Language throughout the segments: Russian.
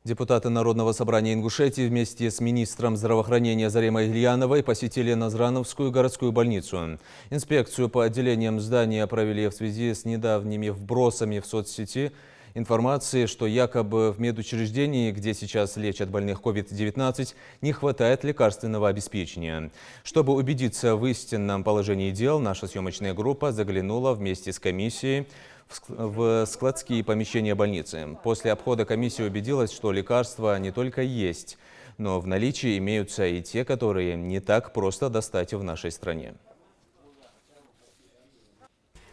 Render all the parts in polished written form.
Депутаты Народного собрания Ингушетии вместе с министром здравоохранения Заремой Ильяновой посетили Назрановскую городскую больницу. Инспекцию по отделениям здания провели в связи с недавними вбросами в соцсети информации, что якобы в медучреждении, где сейчас лечат больных COVID-19, не хватает лекарственного обеспечения. Чтобы убедиться в истинном положении дел, наша съемочная группа заглянула вместе с комиссией в складские помещения больницы. После обхода комиссия убедилась, что лекарства не только есть, но в наличии имеются и те, которые не так просто достать в нашей стране.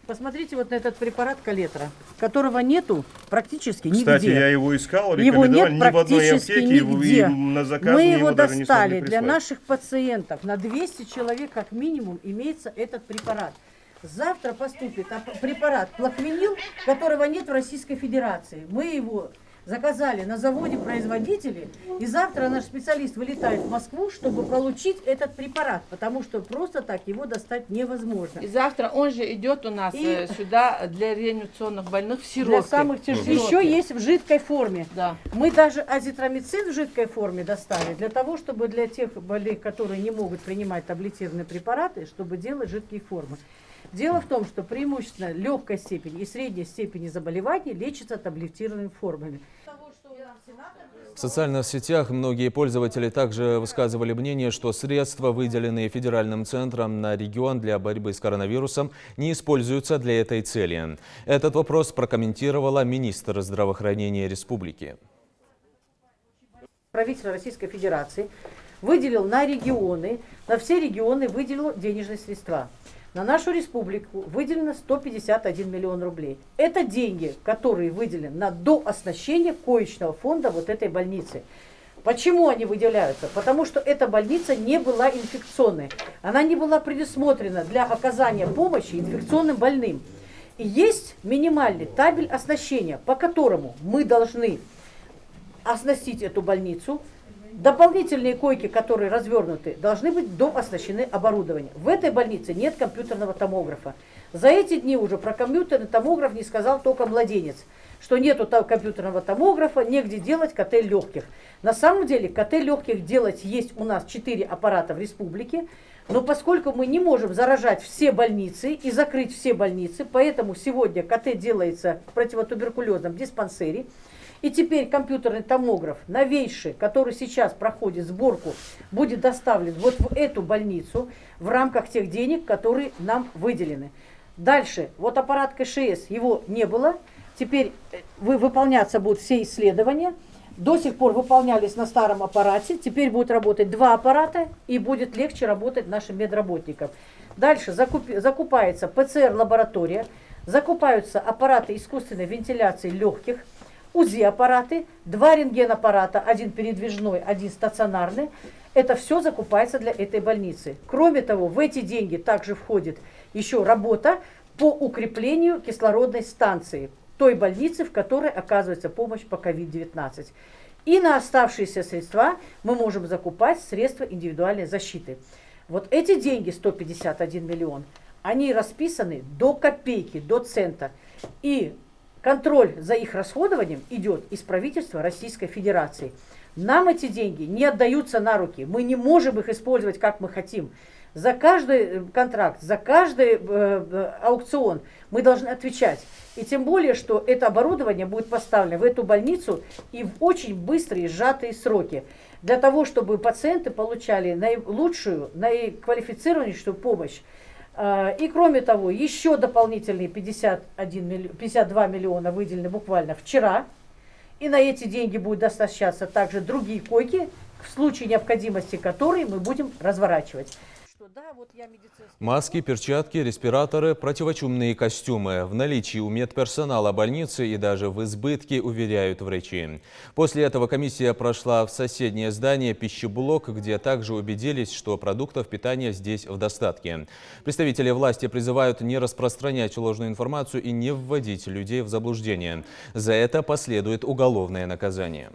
Посмотрите вот на этот препарат Калетра, которого нету практически нигде. Кстати, я его искал, его нет ни в одной практически аптеке, нигде. На заказ мы его даже не достали смогли для прислать. наших пациентов. На 200 человек как минимум имеется этот препарат. Завтра поступит препарат плаквенил, которого нет в Российской Федерации. Мы его заказали на заводе производителей, и завтра наш специалист вылетает в Москву, чтобы получить этот препарат, потому что просто так его достать невозможно. И завтра он же идет у нас сюда для реанимационных больных в сиропе. Для самых тяжелых. Еще есть в жидкой форме. Да. Мы даже азитромицин в жидкой форме достали, для того, чтобы для тех больных, которые не могут принимать таблетированные препараты, чтобы делать жидкие формы. Дело в том, что преимущественно легкой степени и средней степени заболеваний лечатся таблетированными формами. В социальных сетях многие пользователи также высказывали мнение, что средства, выделенные федеральным центром на регион для борьбы с коронавирусом, не используются для этой цели. Этот вопрос прокомментировала министр здравоохранения республики. Правительство Российской Федерации выделил на регионы, на все регионы выделил денежные средства. На нашу республику выделено 151 миллион рублей. Это деньги, которые выделены на дооснащение коечного фонда вот этой больницы. Почему они выделяются? Потому что эта больница не была инфекционной. Она не была предусмотрена для оказания помощи инфекционным больным. И есть минимальный табель оснащения, по которому мы должны оснастить эту больницу. Дополнительные койки, которые развернуты, должны быть дооснащены оборудованием. В этой больнице нет компьютерного томографа. За эти дни уже про компьютерный томограф не сказал только младенец, что нету компьютерного томографа, негде делать КТ легких. На самом деле КТ легких делать есть у нас 4 аппарата в республике, но поскольку мы не можем заражать все больницы и закрыть все больницы, поэтому сегодня КТ делается в противотуберкулезном диспансере. И теперь компьютерный томограф, новейший, который сейчас проходит сборку, будет доставлен вот в эту больницу в рамках тех денег, которые нам выделены. Дальше, вот аппарат КШС, его не было. Теперь выполняться будут все исследования. До сих пор выполнялись на старом аппарате. Теперь будет работать 2 аппарата и будет легче работать нашим медработникам. Дальше закупается ПЦР-лаборатория, закупаются аппараты искусственной вентиляции легких, УЗИ-аппараты, 2 рентген-аппарата, 1 передвижной, 1 стационарный. Это все закупается для этой больницы. Кроме того, в эти деньги также входит еще работа по укреплению кислородной станции той больницы, в которой оказывается помощь по COVID-19. И на оставшиеся средства мы можем закупать средства индивидуальной защиты. Вот эти деньги, 151 миллион, они расписаны до копейки, до цента. И контроль за их расходованием идет из правительства Российской Федерации. Нам эти деньги не отдаются на руки. Мы не можем их использовать, как мы хотим. За каждый контракт, за каждый аукцион мы должны отвечать. И тем более, что это оборудование будет поставлено в эту больницу и в очень быстрые сжатые сроки. Для того, чтобы пациенты получали наилучшую, наиквалифицированнейшую помощь. И кроме того, еще дополнительные 52 миллиона выделены буквально вчера. И на эти деньги будут достаточно также другие койки, в случае необходимости которой мы будем разворачивать. Маски, перчатки, респираторы, противочумные костюмы в наличии у медперсонала больницы и даже в избытке, уверяют врачи. После этого комиссия прошла в соседнее здание пищеблок, где также убедились, что продуктов питания здесь в достатке. Представители власти призывают не распространять ложную информацию и не вводить людей в заблуждение. За это последует уголовное наказание.